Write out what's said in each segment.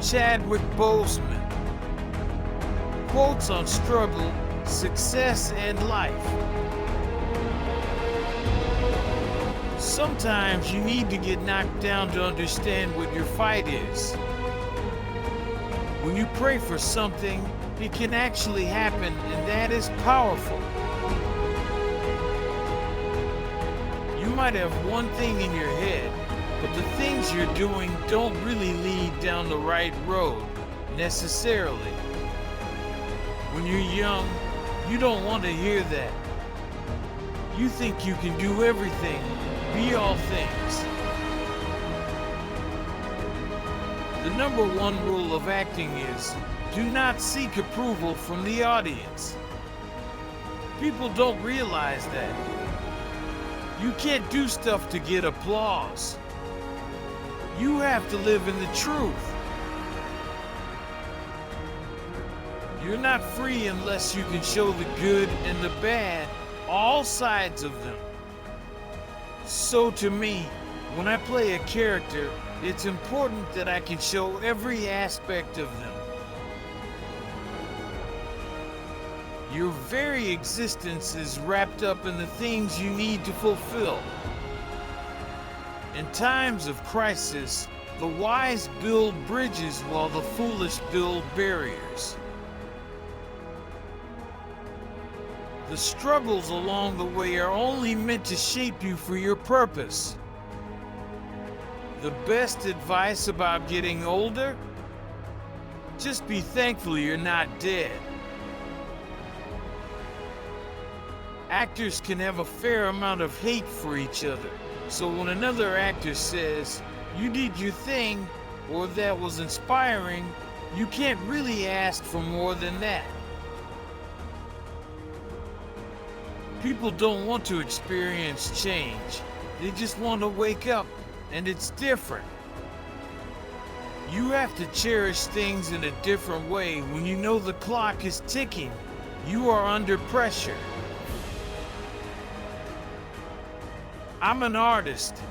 Chadwick Boseman. Quotes on struggle, success, and life. Sometimes you need to get knocked down to understand what your fight is. When you pray for something, it can actually happen, and that is powerful. You might have one thing in your head, but the things you're doing don't really lead down the right road, necessarily. When you're young, you don't want to hear that. You think you can do everything, be all things. The number one rule of acting is, do not seek approval from the audience. People don't realize that. You can't do stuff to get applause. You have to live in the truth. You're not free unless you can show the good and the bad, all sides of them. So to me, when I play a character, it's important that I can show every aspect of them. Your very existence is wrapped up in the things you need to fulfill. In times of crisis, the wise build bridges while the foolish build barriers. The struggles along the way are only meant to shape you for your purpose. The best advice about getting older? Just be thankful you're not dead. Actors can have a fair amount of hate for each other. So when another actor says, you did your thing, or that was inspiring, you can't really ask for more than that. People don't want to experience change. They just want to wake up, and it's different. You have to cherish things in a different way when you know the clock is ticking. You are under pressure. I'm an artist.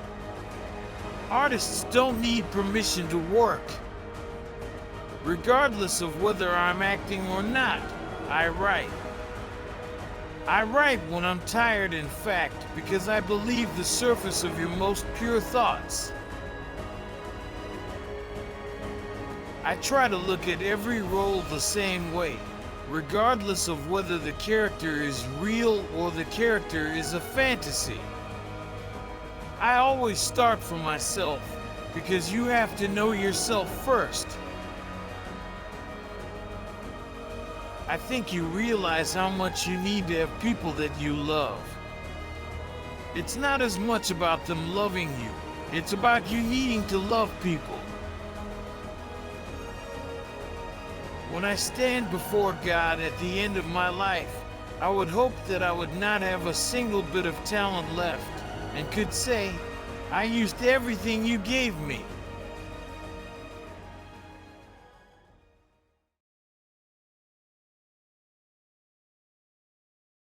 Artists don't need permission to work. Regardless of whether I'm acting or not, I write. I write when I'm tired, in fact, because I believe the surface of your most pure thoughts. I try to look at every role the same way, regardless of whether the character is real or the character is a fantasy. I always start from myself, because you have to know yourself first. I think you realize how much you need to have people that you love. It's not as much about them loving you, it's about you needing to love people. When I stand before God at the end of my life, I would hope that I would not have a single bit of talent left and could say, I used everything you gave me.